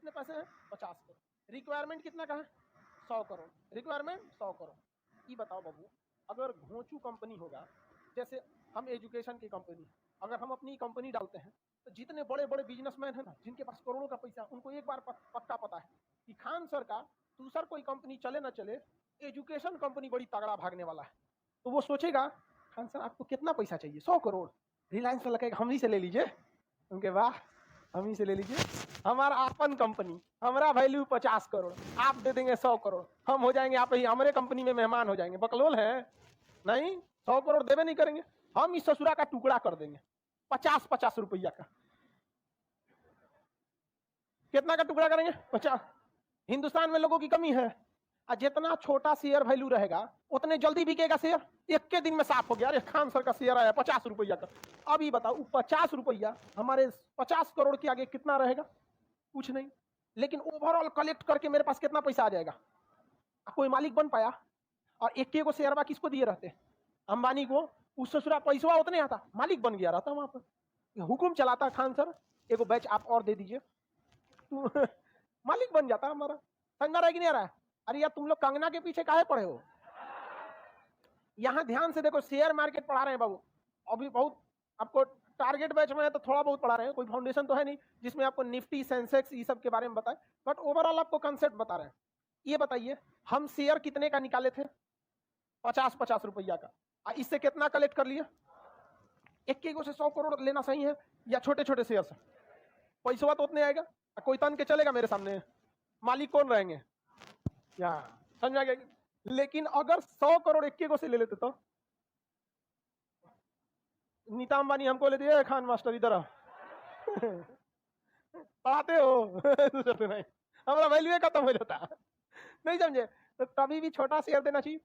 कितने पैसे हैं? 50 करोड़। रिक्वायरमेंट कितना का है? 100 करोड़। रिक्वायरमेंट 100 करोड़। ये बताओ बाबू, अगर घोंचू कंपनी होगा, जैसे हम एजुकेशन की कंपनी, अगर हम अपनी कंपनी डालते हैं तो जितने बड़े बड़े बिजनेसमैन हैं ना, जिनके पास करोड़ों का पैसा, उनको एक बार पक्का पता है कि खान सर का दूसर कोई कंपनी चले ना चले, एजुकेशन कंपनी बड़ी तगड़ा भागने वाला है। तो वो सोचेगा खान सर आपको कितना पैसा चाहिए? 100 करोड़। रिलायंस से लगेगा हम ही से ले लीजिए। उनके वाह, हम ही से ले लीजिए, हमारा अपन कंपनी, हमारा वैल्यू 50 करोड़, आप दे देंगे 100 करोड़, हम हो जाएंगे, आप ही हमारे कंपनी में मेहमान हो जाएंगे। बकलोल है नहीं, 100 करोड़ देवे नहीं करेंगे, हम इस ससुरा का टुकड़ा कर देंगे 50-50 रुपया का। कितना का टुकड़ा करेंगे? 50। हिंदुस्तान में लोगों की कमी है, और जितना छोटा शेयर वैल्यू रहेगा उतने जल्दी बिकेगा शेयर। एक के दिन में साफ हो गया, अरे खान सर का शेयर आया 50 रुपया का। अब ये बताओ 50 रुपया हमारे 50 करोड़ के आगे कितना रहेगा? कुछ नहीं। लेकिन ओवरऑल कलेक्ट करके मेरे पास कितना पैसा आ जाएगा? कोई मालिक बन पाया? और एक के को शेयर किसको दिए रहते? अंबानी को। उस ससुरा पैसा उतने आता, मालिक बन गया रहता वहां पर, हुकुम चलाता खान सर एगो बैच आप और दे दीजिए, मालिक बन जाता हमारा। समझ में आ रहा है कि नहीं आ रहा है? अरे यार तुम लोग कंगना के पीछे काहे पड़े हो? यहां ध्यान से देखो, शेयर मार्केट पढ़ा रहे हैं बाबू, अभी बहुत आपको टारगेट बैच में है तो थोड़ा बहुत पढ़ा रहे हैं, कोई फाउंडेशन तो है नहीं जिसमें आपको निफ्टी सेंसेक्स ये सब के बारे में बताए, बट ओवरऑल आपको कंसेप्ट बता रहे हैं। ये बताइए हम शेयर कितने का निकाले थे? 50-50 रुपया का। इससे कितना कलेक्ट कर लिया? एक के से 100 करोड़ लेना सही है या छोटे छोटे शेयर से? पैसा तो उतने आएगा, कोई तन के चलेगा मेरे सामने? मालिक कौन रहेंगे? समझ आ गया? लेकिन अगर 100 करोड़ एक के से ले लेते तो नीता अंबानी हमको ले दिए, खान मास्टर इधर पढ़ाते हो नहीं, हमारा वैल्यू खत्म हो जाता नहीं, समझे? तो कभी भी छोटा शेयर देना चाहिए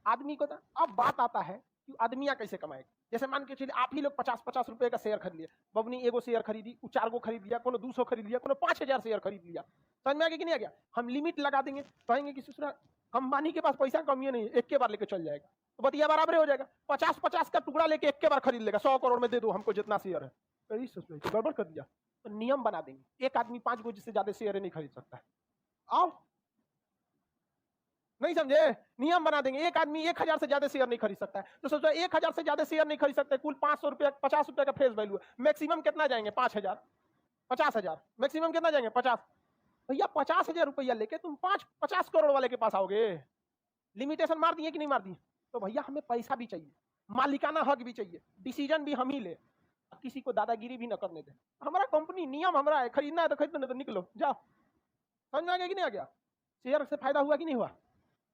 आदमी को। अब बात आता है कि आदमिया कैसे कमाएगा। जैसे मान के चलिए आप ही लोग 50-50 रुपए का शेयर खरीद लिया, बबनी एगो शेयर खरीदी, 4 गो खरीद लिया, कोनो 200 खरीद लिया, कोनो 5000 शेयर खरीद लिया। समझ में आ गया कि नहीं आ गया? हम लिमिट लगा देंगे, कहेंगे कि दूसरा अंबानी के पास पैसा कमी है नहीं, एक के बार लेके चल जाएगा, तो बतिया बराबर हो जाएगा। 50-50 का टुकड़ा लेके एक के बार खरीद लेगा, 100 करोड़ में दे दो हमको जितना शेयर है। तो गड़बड़ कर दिया। तो नियम बना देंगे, एक आदमी 5 गो से ज्यादा शेयर नहीं खरीद सकता है। आओ, नहीं समझे? नियम बना देंगे, एक आदमी 1000 से ज्यादा शेयर नहीं खरीद सकता है। तो सोचो 1000 से ज्यादा शेयर नहीं खरीद सकते, कुल 500 रुपया 50 रुपया का फेस वैल्यू है, मैक्सिमम कितना जाएंगे? 5000, 50,000, मैक्सिमम कितना जाएंगे? 50। भैया 50,000 रुपया लेके तुम 50 करोड़ वाले के पास आओगे? लिमिटेशन मार दिए कि नहीं मार दिए? तो भैया हमें पैसा भी चाहिए, मालिकाना हक भी चाहिए, डिसीजन भी हम ही ले, किसी को दादागिरी भी न करने दे। हमारा कंपनी नियम हमारा है, खरीदना है तो खरीदो, नहीं तो निकलो जाओ। समझ में आ गया कि नहीं आ गया? शेयर से फायदा हुआ कि नहीं हुआ?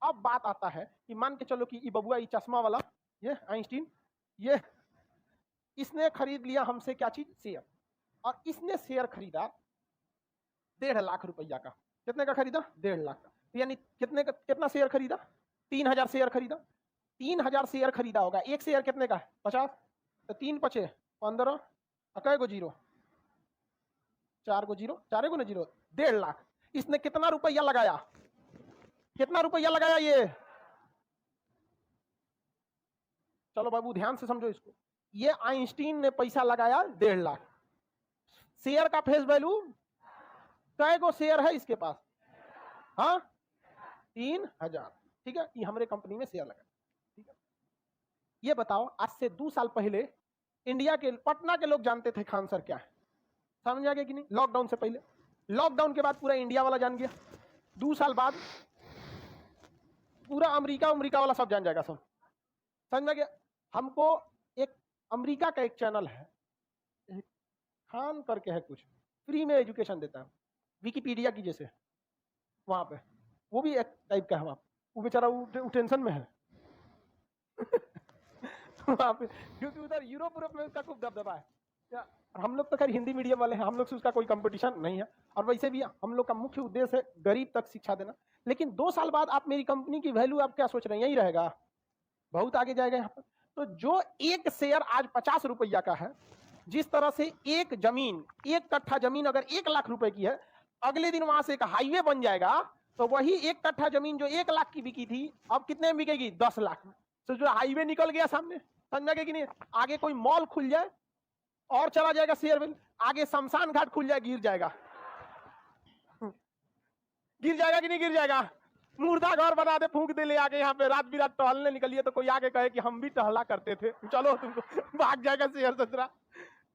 अब बात आता है कि मान के चलो कि ये बबुआ, ये चश्मा वाला, ये आइंस्टीन, ये इसने खरीद लिया हमसे क्या चीज? शेयर। और इसने शेयर खरीदा 1.5 लाख रुपया का। कितने का खरीदा? 1.5 लाख का। यानी कितना शेयर खरीदा? 3000 शेयर खरीदा। 3000 शेयर खरीदा होगा, एक शेयर कितने का? 50। तो 3 पचे 15, कै गो जीरो? 4 गो जीरो, 4 गो ना जीरो, 1.5 लाख। इसने कितना रुपया लगाया? कितना रुपया लगाया ये? चलो बाबू ध्यान से समझो इसको, ये आइंस्टीन ने पैसा लगाया 1.5 लाख। शेयर का फेस वैल्यू, कै गो शेयर है इसके पास? हाँ, 3000। ठीक है, ये हमारे कंपनी में शेयर लगा। ठीक है, ये बताओ आज से 2 साल पहले इंडिया के पटना के लोग जानते थे खान सर क्या है? समझ आ गया कि नहीं? लॉकडाउन से पहले, लॉकडाउन के बाद पूरा इंडिया वाला जान गया, 2 साल बाद पूरा अमेरिका वाला सब जान जाएगा सब। समझ में गया? हमको एक अमेरिका का एक चैनल है, एक खान करके है, कुछ फ्री में एजुकेशन देता है, विकिपीडिया की जैसे, वहां पे वो भी एक टाइप का है वहां। वो बेचारा वो टेंशन में है वहां पे, क्योंकि उधर यूरोप में उसका खूब दबदबा है। हम लोग तो खैर हिंदी मीडियम वाले हैं, हम लोग से उसका कोई कंपटीशन नहीं है, और वैसे भी हम लोग का मुख्य उद्देश्य है गरीब तक शिक्षा देना। लेकिन 2 साल बाद आप मेरी कंपनी की वैल्यू आप क्या सोच रहे हैं? यही रहेगा? बहुत आगे जाएगा यहाँ पर। तो जो एक शेयर आज 50 रुपया का है, जिस तरह से एक जमीन, 1 कट्ठा जमीन अगर 1 लाख रुपए की है, अगले दिन वहां से एक हाईवे बन जाएगा, तो वही 1 कट्ठा जमीन जो 1 लाख की बिकी थी, अब कितने में बिकेगी? 10 लाख में। तो जो हाईवे निकल गया सामने, समझ गए कि नहीं? आगे कोई मॉल खुल जाए और चला जाएगा शेयर में, आगे शमशान घाट खुल जाए, गिर जाएगा गिर जाएगा कि नहीं गिर जाएगा? मुर्दा घर बना दे, फूंक दे, ले आके यहाँ पे रात बिरात टहलने निकलिए तो कोई आके कहे कि हम भी टहला करते थे, चलो तुमको भाग जाएगा शेयर ससुरा।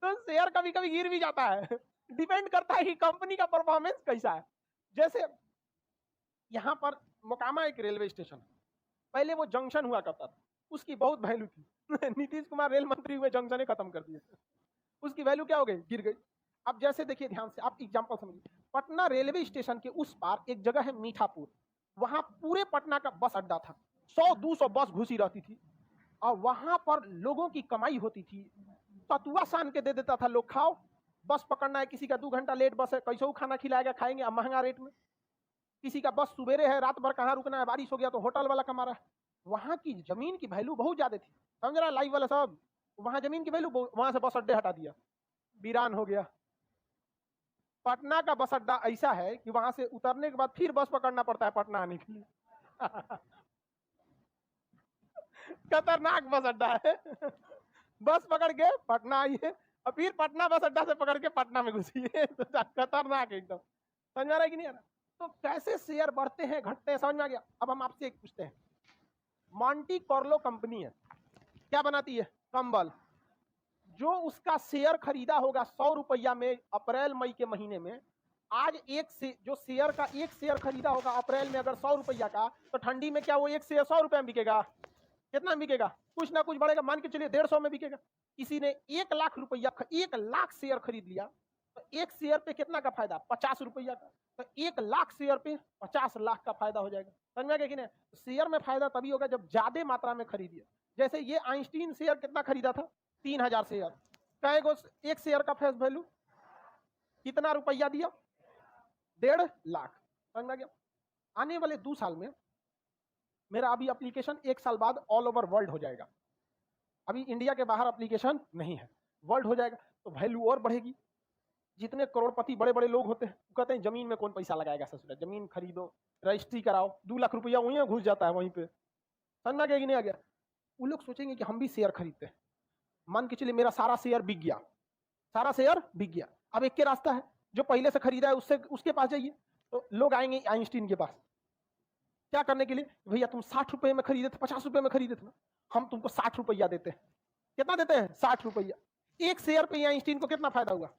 तो शेयर कभी कभी गिर भी जाता है, डिपेंड करता है कि कंपनी का परफॉर्मेंस कैसा है। जैसे यहाँ पर मोकामा एक रेलवे स्टेशन, पहले वो जंक्शन हुआ करता था, उसकी बहुत वैल्यू थी नीतीश कुमार रेल मंत्री हुए, जंक्शन खत्म कर दिए, उसकी वैल्यू क्या हो गई? गिर गई। अब जैसे देखिए ध्यान से, आप एग्जांपल समझिए, पटना रेलवे स्टेशन के उस पार एक जगह है मीठापुर, वहां पूरे पटना का बस अड्डा था, 100-200 बस घुसी रहती थी, और वहां पर लोगों की कमाई होती थी। ततुआ सान के दे देता था लोग, खाओ, बस पकड़ना है, किसी का 2 घंटा लेट बस है, कैसे खाना खिलाएगा, खाएंगे अब महंगा रेट में। किसी का बस सुबेरे है, रात भर कहाँ रुकना है, बारिश हो गया तो होटल वाला कमा रहा है। वहां की जमीन की वैल्यू बहुत ज्यादा थी, समझ रहा है लाइव वाला सब। वहां जमीन की वैल्यू, वहां से बस अड्डे हटा दिया, वीरान हो गया। पटना का बस अड्डा ऐसा है कि वहां से उतरने के बाद फिर बस पकड़ना पड़ता है पटना आने के लिए खतरनाक बस अड्डा है बस पकड़ के पटना आइए और फिर पटना बस अड्डा से पकड़ के पटना में घुसिए तो खतरनाक एकदम। समझ में आ रहा है कि नहीं आ रहा? तो कैसे शेयर बढ़ते हैं घटते हैं, समझ में आ गया? अब हम आपसे एक पूछते हैं, मॉन्टी कार्लो कंपनी है, क्या बनाती है? कंबल। जो उसका शेयर खरीदा होगा 100 रुपया में अप्रैल मई के महीने में, आज जो शेयर का एक शेयर खरीदा होगा अप्रैल में अगर 100 रुपया का, तो ठंडी में क्या वो एक शेयर 100 रुपया में बिकेगा? कितना में बिकेगा? कुछ ना कुछ बढ़ेगा, मान के चलिए 150 में बिकेगा। किसी ने 1 लाख रुपया 1 लाख शेयर खरीद लिया, तो एक शेयर पे कितना का फायदा? 50 रुपया का। तो 1 लाख शेयर पे 50 लाख का फायदा हो जाएगा। समझ में आ गया कि नहीं? शेयर में फायदा तभी होगा जब ज्यादा मात्रा में खरीदिए। जैसे ये आइंस्टीन शेयर कितना खरीदा था? 3000 शेयर। कहेगो एक शेयर का फेस वैल्यू कितना रुपया दिया? 1.5 लाख। समझ में आ गया? आने वाले 2 साल में मेरा अभी एप्लीकेशन 1 साल बाद ऑल ओवर वर्ल्ड हो जाएगा। अभी इंडिया के बाहर एप्लीकेशन नहीं है, वर्ल्ड हो जाएगा, तो वैल्यू और बढ़ेगी। जितने करोड़पति बड़े बड़े लोग होते हैं कहते हैं जमीन में कौन पैसा लगाएगा, ससुरा जमीन खरीदो, रजिस्ट्री कराओ, 2 लाख रुपया वहीं घुस जाता है वहीं पे। समझ में आ गया कि नहीं आ गया? वो लोग सोचेंगे कि हम भी शेयर खरीदते हैं। मान के चलिए मेरा सारा शेयर बिक गया, सारा शेयर बिक गया। अब एक के रास्ता है, जो पहले से खरीदा है उसके पास जाइए, तो लोग आएंगे आइंस्टीन के पास, क्या करने के लिए? भैया तुम 60 रुपए में खरीदे थे, 50 रुपए में खरीदे थे ना, हम तुमको 60 रुपया देते हैं। कितना देते हैं? 60 रुपया। एक शेयर पे आइंस्टीन को कितना फायदा हुआ?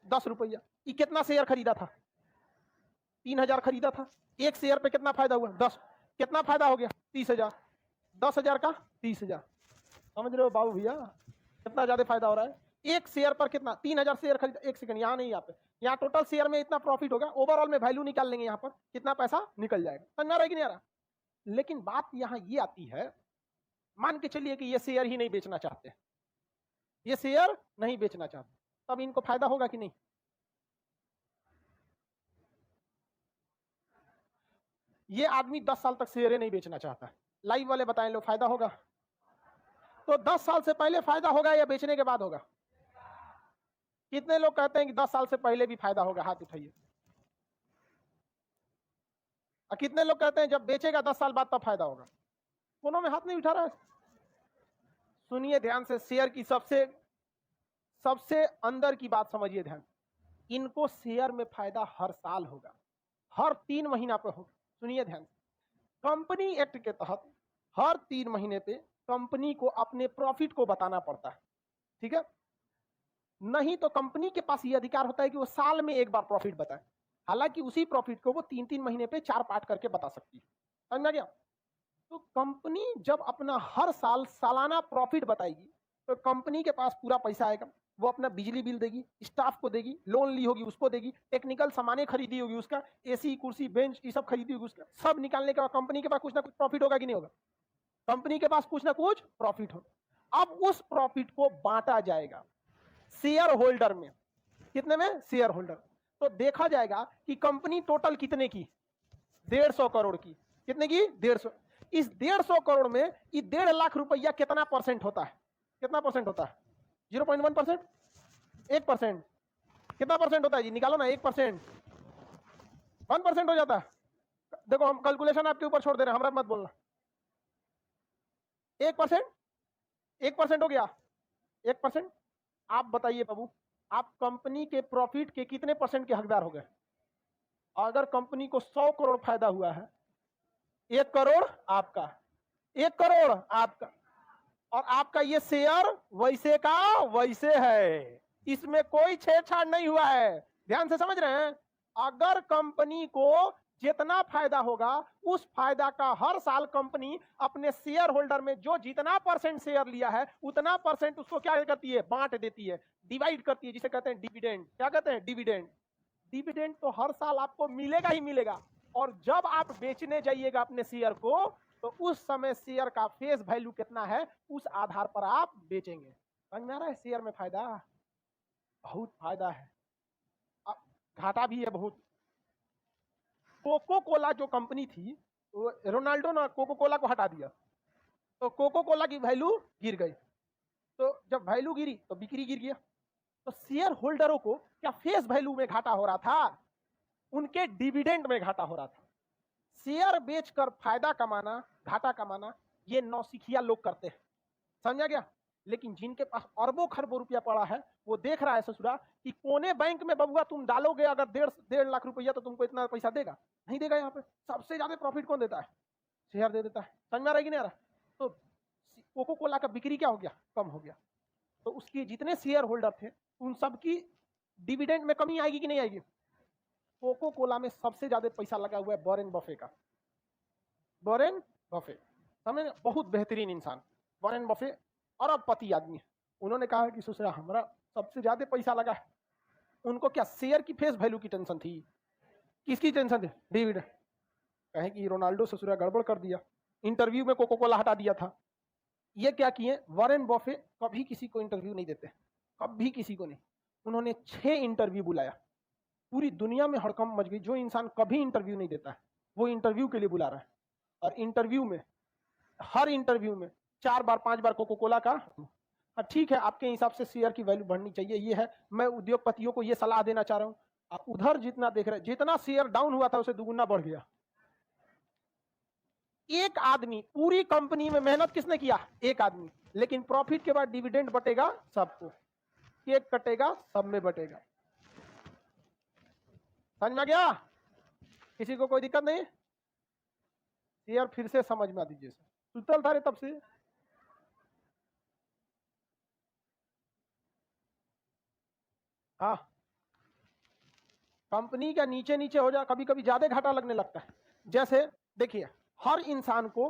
10 रुपया। ये कितना शेयर खरीदा था? 3000 खरीदा था। एक शेयर पे कितना फायदा हुआ? 10। कितना फायदा हो गया? 30,000। 10,000 का 30,000। समझ रहे हो बाबू भैया कितना ज्यादा फायदा हो रहा है? एक शेयर पर कितना? 3000 शेयर खरीदा। एक सेकंड, यहाँ नहीं, यहाँ पे, यहाँ टोटल शेयर में इतना प्रॉफिट होगा, ओवरऑल में वैल्यू निकाल लेंगे, यहाँ पर कितना पैसा निकल जाएगा। समझ आ रहा है कि नहीं आ रहा? लेकिन बात यहाँ ये आती है, मान के चलिए कि ये शेयर ही नहीं बेचना चाहते, ये शेयर नहीं बेचना चाहते, तब इनको फायदा होगा कि नहीं? ये आदमी 10 साल तक शेयर नहीं बेचना चाहता, लाइव वाले बताएं लो, फायदा होगा? तो 10 साल से पहले फायदा होगा या बेचने के बाद होगा? कितने लोग कहते हैं कि 10 साल से पहले भी फायदा होगा? हाथ उठाइए। और कितने लोग कहते हैं जब बेचेगा 10 साल बाद तब फायदा होगा? कोनों में हाथ नहीं उठा रहा है। सुनिए ध्यान से, शेयर की सबसे अंदर की बात समझिए ध्यान। इनको शेयर में फायदा हर साल होगा, हर 3 महीना पे होगा। सुनिए ध्यान, कंपनी एक्ट के तहत हर 3 महीने पे कंपनी को अपने प्रॉफिट को बताना पड़ता है, ठीक है? नहीं तो कंपनी के पास ये अधिकार होता है कि वो साल में एक बार प्रॉफिट बताए। हालांकि उसी प्रॉफिट को वो 3-3 महीने पे 4 पार्ट करके बता सकती है। समझ में गया? तो कंपनी जब अपना हर साल सालाना प्रॉफिट बताएगी, तो कंपनी के पास पूरा पैसा आएगा, वो अपना बिजली बिल देगी, स्टाफ को देगी, लोन ली होगी उसको देगी, टेक्निकल सामानें खरीदी होगी उसका, एसी कुर्सी बेंच ये सब खरीदी होगी उसका, सब निकालने के बाद कंपनी के पास कुछ ना कुछ प्रॉफिट होगा कि नहीं होगा? कंपनी के पास कुछ ना कुछ प्रॉफिट होगा। अब उस प्रॉफिट को बांटा जाएगा शेयर होल्डर में। कितने में? Share holder. तो देखा जाएगा कि कंपनी टोटल कितने की? 150 करोड़ की। कितने की? 150। इस 150 करोड़ में ये 1.5 लाख रुपया कितना परसेंट होता है? कितना परसेंट होता है? 0.1%, 1%। कितना परसेंट होता है जी? निकालो ना। 1%, 1% हो जाता है। देखो हम कैलकुलेशन आपके ऊपर छोड़ दे रहे हैं, हमरा मत बोलना। 1%, 1% हो गया। 1%। आप बताइए बाबू, आप कंपनी के प्रॉफिट के कितने परसेंट के हकदार हो गए? अगर कंपनी को 100 करोड़ फायदा हुआ है, 1 करोड़ आपका, 1 करोड़ आपका, और आपका ये शेयर वैसे का वैसे है, इसमें कोई छेड़छाड़ नहीं हुआ है। ध्यान से समझ रहे हैं? अगर कंपनी को जितना फायदा होगा, उस फायदा का हर साल कंपनी अपने शेयर होल्डर में जो जितना परसेंट शेयर लिया है, उतना परसेंट उसको क्या करती है, बांट देती है, डिवाइड करती है, जिसे कहते हैं डिविडेंड। क्या कहते हैं? डिविडेंड। डिविडेंड तो हर साल आपको मिलेगा ही मिलेगा। और जब आप बेचने जाइएगा अपने शेयर को, तो उस समय शेयर का फेस वैल्यू कितना है, उस आधार पर आप बेचेंगे। समझ में आ रहा है? शेयर में फायदा, बहुत फायदा है, घाटा भी है बहुत। कोको कोला जो कंपनी थी, रोनाल्डो ने कोको कोला को हटा दिया, तो कोको कोला की वैल्यू गिर गई। तो जब वैल्यू गिरी तो बिक्री गिर गया। तो शेयर होल्डरों को क्या फेस वैल्यू में घाटा हो रहा था? उनके डिविडेंड में घाटा हो रहा था। शेयर बेचकर फायदा कमाना, घाटा कमाना, ये नौसिखिया लोग करते हैं। समझा गया? लेकिन जिनके पास अरबों खरबों रुपया पड़ा है, वो देख रहा है ससुरा कि कोने बैंक में बबुआ तुम डालोगे अगर 1.5 लाख रुपया, तो तुमको इतना पैसा देगा? नहीं देगा। यहाँ पे सबसे ज्यादा प्रॉफिट कौन देता है? शेयर दे देता है। समझ में आ रहा है कि नहीं आ रहा? तो कोको कोला का बिक्री क्या हो गया? कम हो गया। तो उसके जितने शेयर होल्डर थे, उन सबकी डिविडेंड में कमी आएगी कि नहीं आएगी? कोको कोला में सबसे ज्यादा पैसा लगा हुआ है वॉरेन बफे का। वॉरेन बफे, समझे? बहुत बेहतरीन इंसान वॉरेन बफे, अरबपति आदमी है। उन्होंने कहा कि ससुरा हमारा सबसे ज्यादा पैसा लगा है। उनको क्या शेयर की फेस वैल्यू की टेंशन थी? किसकी टेंशन थी? डिविडेंड। कहें कि रोनाल्डो ससुरा गड़बड़ कर दिया, इंटरव्यू में कोको कोला हटा दिया था। ये क्या किए? वॉरेन बफे कभी किसी को इंटरव्यू नहीं देते, कभी किसी को नहीं। उन्होंने 6 इंटरव्यू बुलाया। पूरी दुनिया में हड़कंप मच गई। जो इंसान कभी इंटरव्यू नहीं देता है, वो इंटरव्यू के लिए बुला रहा है। और इंटरव्यू में, हर इंटरव्यू में 4 बार 5 बार कोको कोला का, ठीक है आपके हिसाब से शेयर की वैल्यू बढ़नी चाहिए, ये है। मैं उद्योगपतियों को ये सलाह देना चाह रहा हूं, आप उधर जितना देख रहे हैं, जितना शेयर डाउन हुआ था उसे दुगुना बढ़ गया। एक आदमी, पूरी कंपनी में मेहनत किसने किया? एक आदमी। लेकिन प्रॉफिट के बाद डिविडेंड बटेगा सबको, केक कटेगा सब में बटेगा। समझ में आ गया? किसी को कोई दिक्कत नहीं? शेयर फिर से समझ में आ दीजिए। सुतल था रे तब से। हाँ, कंपनी का नीचे नीचे हो जाए, कभी कभी ज्यादा घाटा लगने लगता है। जैसे देखिए, हर इंसान को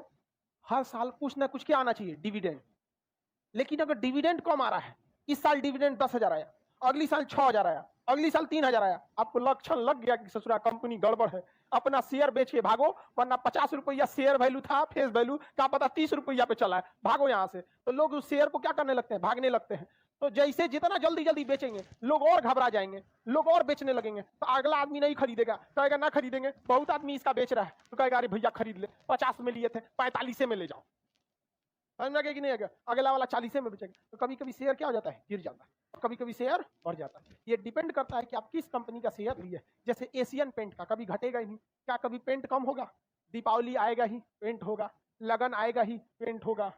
हर साल कुछ ना कुछ क्या आना चाहिए? डिविडेंड। लेकिन अगर डिविडेंड कम आ रहा है, इस साल डिविडेंड 10,000 आया, अगली साल 6,000 आया, अगली साल 3,000 आया, आपको लक्षण लग गया कि ससुरा कंपनी गड़बड़ है, अपना शेयर बेच के भागो, वरना 50 रुपया शेयर वैल्यू था, फेस वैल्यू क्या पता 30 रुपया पे चला है, भागो यहां से। तो लोग उस शेयर को क्या करने लगते हैं? भागने लगते हैं। तो जैसे जितना जल्दी जल्दी बेचेंगे, लोग और घबरा जाएंगे, लोग और बेचने लगेंगे, तो अगला आदमी नहीं खरीदेगा, कहेगा ना खरीदेंगे, बहुत आदमी इसका बेच रहा है, तो कहेगा अरे भैया खरीद ले, 50 में लिए थे 45 में ले जाओ। समझ में कि नहीं आएगा? अगला वाला 40 में बेचेगा। तो कभी कभी शेयर क्या हो जाता है? गिर जाता है, कभी कभी शेयर बढ़ जाता है। ये डिपेंड करता है कि आप किस कंपनी का शेयर लिए। जैसे एशियन पेंट का कभी घटेगा ही नहीं, क्या कभी पेंट कम होगा? दीपावली आएगा ही पेंट होगा, लगन आएगा ही पेंट होगा,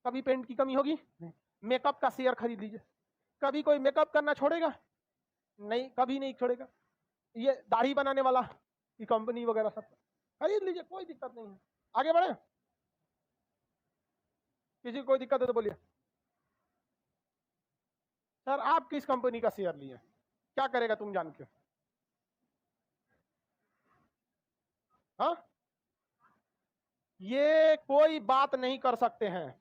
कभी पेंट की कमी होगी नहीं। मेकअप का शेयर खरीद लीजिए, कभी कोई मेकअप करना छोड़ेगा? नहीं, कभी नहीं छोड़ेगा। ये दाढ़ी बनाने वाला की कंपनी वगैरह सब खरीद लीजिए, कोई दिक्कत नहीं है। आगे बढ़े? किसी को कोई दिक्कत है तो बोलिए। सर आप किस कंपनी का शेयर लिए? क्या करेगा तुम जान के? हाँ, ये कोई बात नहीं कर सकते हैं।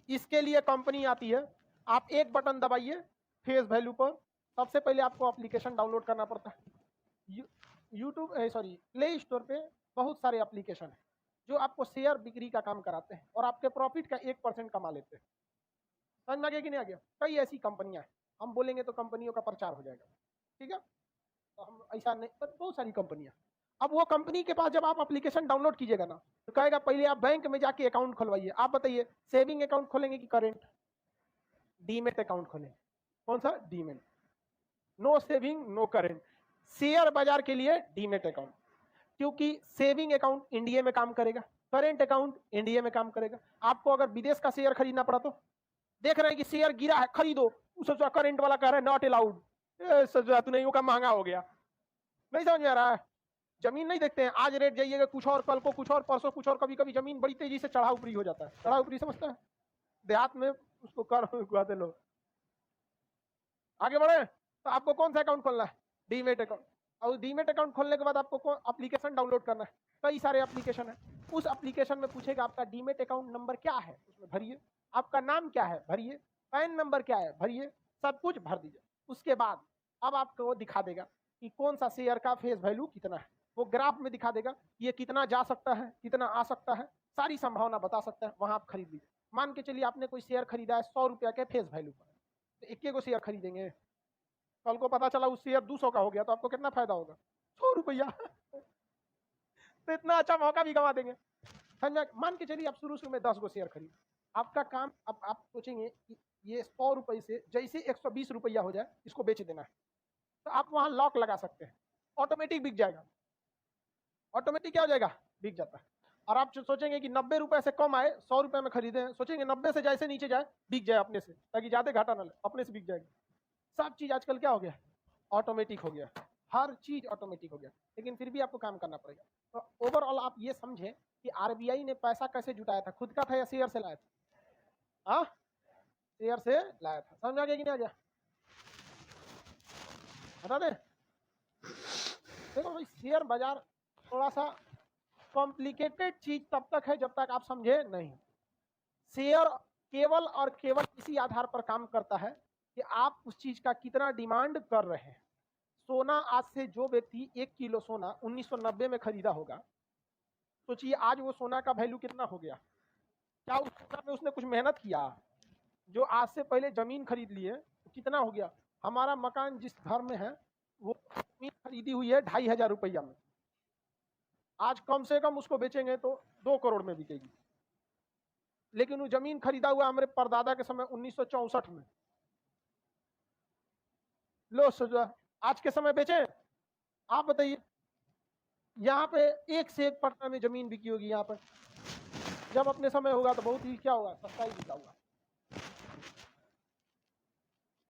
इसके लिए कंपनी आती है, आप एक बटन दबाइए फेस वैल्यू पर। सबसे पहले आपको एप्लीकेशन डाउनलोड करना पड़ता है। यूट्यूब सॉरी प्ले स्टोर पे बहुत सारे एप्लीकेशन है जो आपको शेयर बिक्री का काम कराते हैं और आपके प्रॉफिट का 1% कमा लेते हैं। समझ में आ गया कि नहीं आ गया? कई ऐसी कंपनियां हैं, हम बोलेंगे तो कंपनियों का प्रचार हो जाएगा, ठीक है? तो हम ऐसा नहीं, बहुत सारी कंपनियां। अब वो कंपनी के पास जब आप एप्लीकेशन डाउनलोड कीजिएगा ना, तो कहेगा पहले आप बैंक में जाके अकाउंट खुलवाइए। आप बताइए सेविंग अकाउंट खोलेंगे कि करेंट? डीमेट अकाउंट खोलेंगे। कौन सा? Demat. No saving no current. Share बाजार के लिए डीमेट अकाउंट, क्योंकि सेविंग अकाउंट इंडिया में काम करेगा, करेंट अकाउंट इंडिया में काम करेगा। आपको अगर विदेश का शेयर खरीदना पड़ा तो देख रहे हैं कि शेयर गिरा है, खरीदो, सोचा करेंट वाला कह रहा है नॉट अलाउड, सोचा तू नहीं होगा, महंगा हो गया। नहीं समझ में आ रहा है? जमीन नहीं देखते हैं, आज रेट जाइएगा कुछ और, कल को कुछ और, परसों कुछ और, कभी कभी जमीन बड़ी तेजी से चढ़ा ऊपरी हो जाता है। चढ़ा ऊपरी समझता है, देहात में उसको कर उगाते लोग। आगे बढ़े तो आपको कौन सा अकाउंट खोलना है? Demat account. और डीमेट अकाउंट खोलने के बाद आपको एप्लीकेशन डाउनलोड करना है। कई सारे एप्लीकेशन है, उस एप्लीकेशन में पूछेगा आपका डीमेट अकाउंट नंबर क्या है, उसमें भरिए। आपका नाम क्या है, भरिए। पैन नंबर क्या है, भरिए। सब कुछ भर दीजिए। उसके बाद अब आपको वो दिखा देगा कि कौन सा शेयर का फेस वैल्यू कितना है। वो ग्राफ में दिखा देगा ये कितना जा सकता है, कितना आ सकता है, सारी संभावना बता सकता है। वहां आप खरीद लीजिए। मान के चलिए आपने कोई शेयर खरीदा है 100 रुपया के फेस वैल्यू पर, तो एक को शेयर खरीदेंगे, कल को पता चला उस शेयर 200 का हो गया तो आपको कितना फायदा होगा? 100 रुपया। तो इतना अच्छा मौका भी गंवा देंगे। समझा? मान के चलिए आप शुरू में 10 गो शेयर खरीद। आपका काम, अब आप सोचेंगे कि ये 100 रुपये से जैसे 120 रुपया हो जाए इसको बेच देना है, तो आप वहां लॉक लगा सकते हैं, ऑटोमेटिक बिक जाएगा। ऑटोमेटिक क्या हो जाएगा? बिक जाता है। और आप सोचेंगे कि 90 रुपए से कम आए, 100 रुपए में खरीदे, सोचेंगे 90 से जैसे नीचे जाए बिक जाए अपने से, ताकि ज्यादा घाटा ना ले, अपने से बिक जाएगा। सब चीज आजकल क्या हो गया? ऑटोमेटिक हो गया। हर चीज ऑटोमेटिक हो गया, लेकिन फिर भी आपको काम करना पड़ेगा। तो ओवरऑल आप ये समझे कि आरबीआई ने पैसा कैसे जुटाया था, खुद का था या शेयर से लाया था? हाँ, शेयर से लाया था। समझ आ गया कि नहीं आ गया? बता दे। देखो भाई, शेयर बाजार थोड़ा सा कॉम्प्लिकेटेड चीज तब तक है जब तक आप समझे नहीं। शेयर केवल और केवल इसी आधार पर काम करता है कि आप उस चीज का कितना डिमांड कर रहे हैं। सोना, आज से जो व्यक्ति 1 किलो सोना 1990 में खरीदा होगा, सोचिए आज वो सोना का वैल्यू कितना हो गया। क्या उस सोना में उसने कुछ मेहनत किया? जो आज से पहले जमीन खरीद लिए तो कितना हो गया? हमारा मकान जिस घर में है वो जमीन खरीदी हुई है 2500 रुपया में, आज कम से कम उसको बेचेंगे तो 2 करोड़ में बिकेगी। लेकिन वो जमीन खरीदा हुआ हमारे परदादा के समय 1964 में। लो सोचा, आज के समय बेचे? आप बताइए, यहाँ पे एक से एक पटना में जमीन बिकी होगी। यहाँ पर जब अपने समय होगा तो बहुत ही क्या होगा, सस्ता ही बिका होगा।